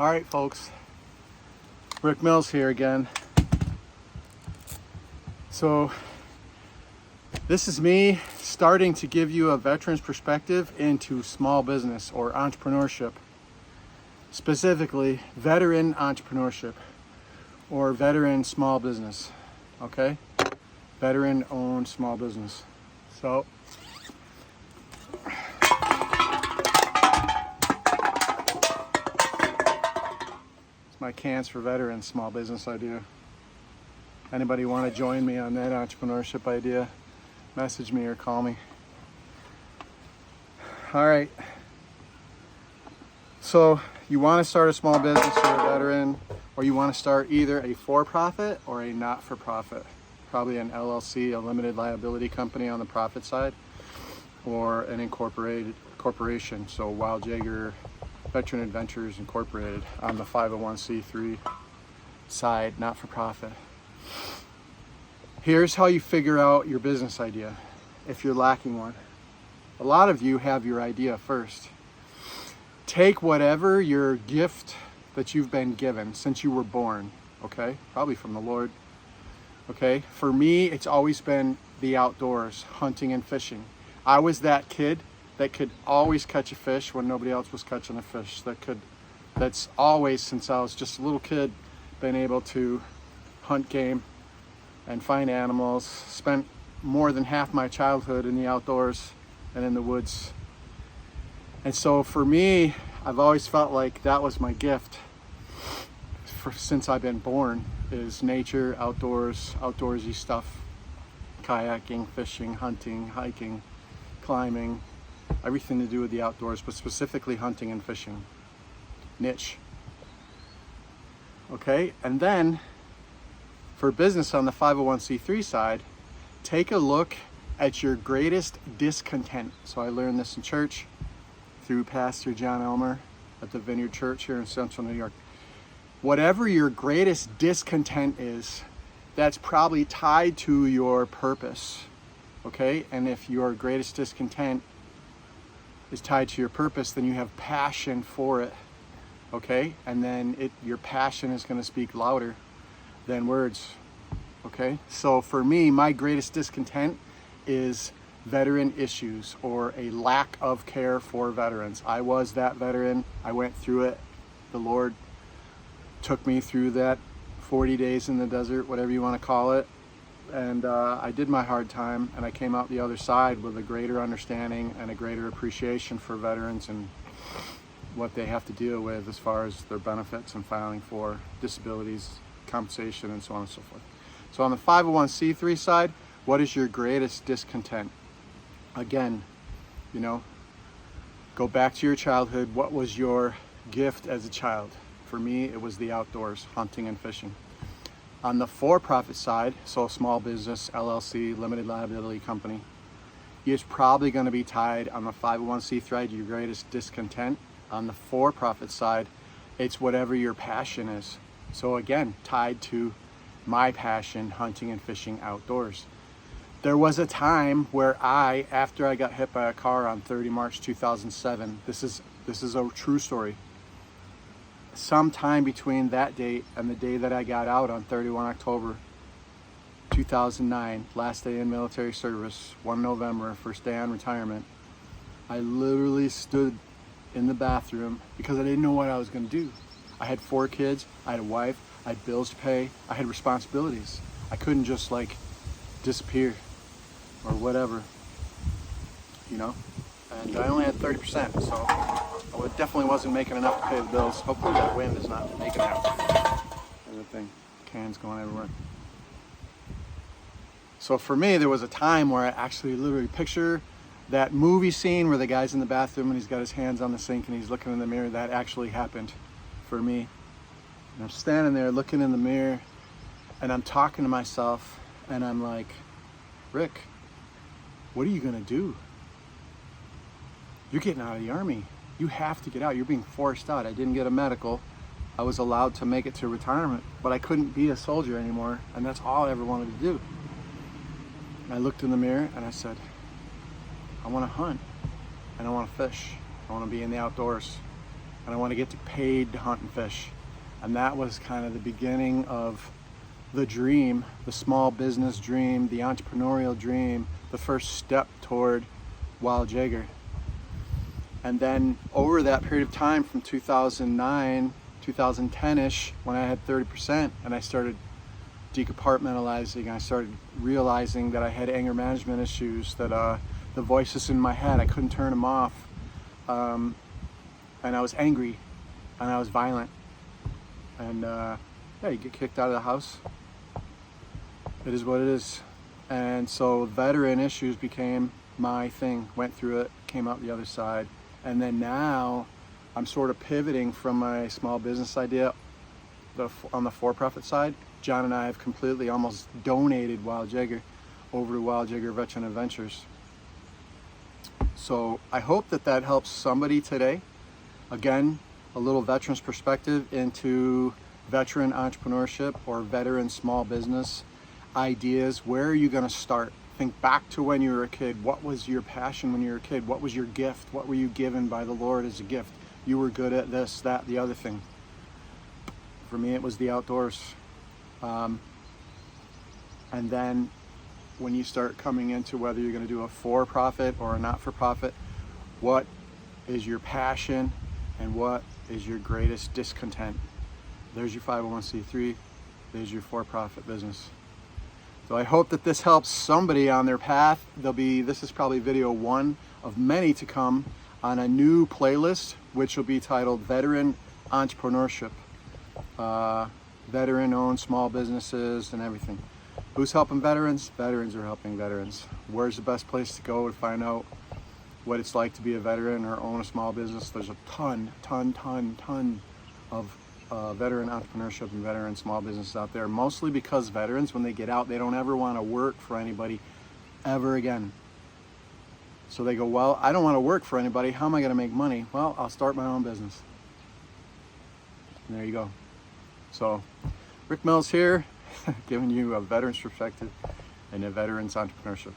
All right, folks, Rick Mills here again. So this is me starting to give you a veteran's perspective into small business or entrepreneurship, specifically veteran entrepreneurship or veteran small business, okay? Veteran owned small business. So my cans for veterans small business idea. Anybody want to join me on that entrepreneurship idea? Message me or call me. All right. So you want to start a small business, you're a veteran, or you want to start either a for-profit or a not-for-profit. Probably an LLC, a limited liability company on the profit side, or an incorporated corporation. So Jaeger Veteran Adventures Incorporated on the 501c3 side, not for profit. Here's how you figure out your business idea if you're lacking one. A lot of you have your idea first. Take whatever your gift that you've been given since you were born, okay? Probably from the Lord, okay? For me, it's always been the outdoors, hunting and fishing. I was that kid that could always catch a fish when nobody else was catching a fish. That's always, since I was just a little kid, been able to hunt game and find animals. Spent more than half my childhood in the outdoors and in the woods. And so for me, I've always felt like that was my gift since I've been born, is nature, outdoors, outdoorsy stuff, kayaking, fishing, hunting, hiking, climbing, everything to do with the outdoors, but specifically hunting and fishing. Niche. Okay, and then for business on the 501c3 side, take a look at your greatest discontent. So I learned this in church through Pastor John Elmer at the Vineyard Church here in Central New York. Whatever your greatest discontent is, that's probably tied to your purpose. Okay, and if your greatest discontent is tied to your purpose, then you have passion for it, okay? And then your passion is going to speak louder than words, okay? So for me, my greatest discontent is veteran issues or a lack of care for veterans. I was that veteran. I went through it. The Lord took me through that 40 days in the desert, whatever you want to call it. And I did my hard time, and I came out the other side with a greater understanding and a greater appreciation for veterans and what they have to deal with as far as their benefits and filing for disabilities, compensation, and so on and so forth. So on the 501c3 side, what is your greatest discontent? Again, go back to your childhood. What was your gift as a child? For me, it was the outdoors, hunting and fishing. On the for-profit side, so small business, LLC, limited liability company, is probably going to be tied on the 501c3, your greatest discontent. On the for-profit side, it's whatever your passion is. So again, tied to my passion, hunting and fishing outdoors. There was a time where after I got hit by a car on 30 March 2007, this is a true story. Sometime between that date and the day that I got out on 31 October 2009, last day in military service, 1 November, first day on retirement, I literally stood in the bathroom because I didn't know what I was going to do. I had 4 kids, I had a wife, I had bills to pay, I had responsibilities. I couldn't just disappear or whatever, and I only had 30%, so I definitely wasn't making enough to pay the bills. Hopefully that wind is not making out everything. Cans going everywhere. So for me, there was a time where I actually literally picture that movie scene where the guy's in the bathroom and he's got his hands on the sink and he's looking in the mirror. That actually happened for me. And I'm standing there looking in the mirror and I'm talking to myself and I'm like, Rick, what are you gonna do? You're getting out of the Army. You have to get out. You're being forced out. I didn't get a medical. I was allowed to make it to retirement, but I couldn't be a soldier anymore, and that's all I ever wanted to do. And I looked in the mirror and I said, I want to hunt and I want to fish. I want to be in the outdoors. and I want to get paid to hunt and fish. And that was kind of the beginning of the dream, the small business dream, the entrepreneurial dream, the first step toward Wild Jaeger. And then over that period of time from 2009, 2010-ish, when I had 30% and I started decompartmentalizing, I started realizing that I had anger management issues, that the voices in my head, I couldn't turn them off. And I was angry and I was violent. And yeah, you get kicked out of the house. It is what it is. And so veteran issues became my thing. Went through it, came out the other side. And then now I'm sort of pivoting from my small business idea on the for-profit side. John and I have completely almost donated Wild Jaeger over to Wild Jaeger Veteran Adventures. So I hope that that helps somebody today. Again, a little veteran's perspective into veteran entrepreneurship or veteran small business ideas. Where are you going to start? Think back to when you were a kid. What was your passion when you were a kid? What was your gift? What were you given by the Lord as a gift? You were good at this, that, the other thing. For me, it was the outdoors. And then when you start coming into whether you're going to do a for-profit or a not-for-profit, what is your passion and what is your greatest discontent? There's your 501c3, there's your for-profit business. So I hope that this helps somebody on their path. This is probably video 1 of many to come on a new playlist, which will be titled Veteran Entrepreneurship. Veteran-owned small businesses and everything. Who's helping veterans? Veterans are helping veterans. Where's the best place to go to find out what it's like to be a veteran or own a small business? There's a ton of veteran entrepreneurship and veteran small businesses out there, mostly because veterans, when they get out, they don't ever want to work for anybody ever again. So they go, well, I don't want to work for anybody. How am I going to make money? Well, I'll start my own business. And there you go. So Rick Mills here, giving you a veteran's perspective and a veteran's entrepreneurship.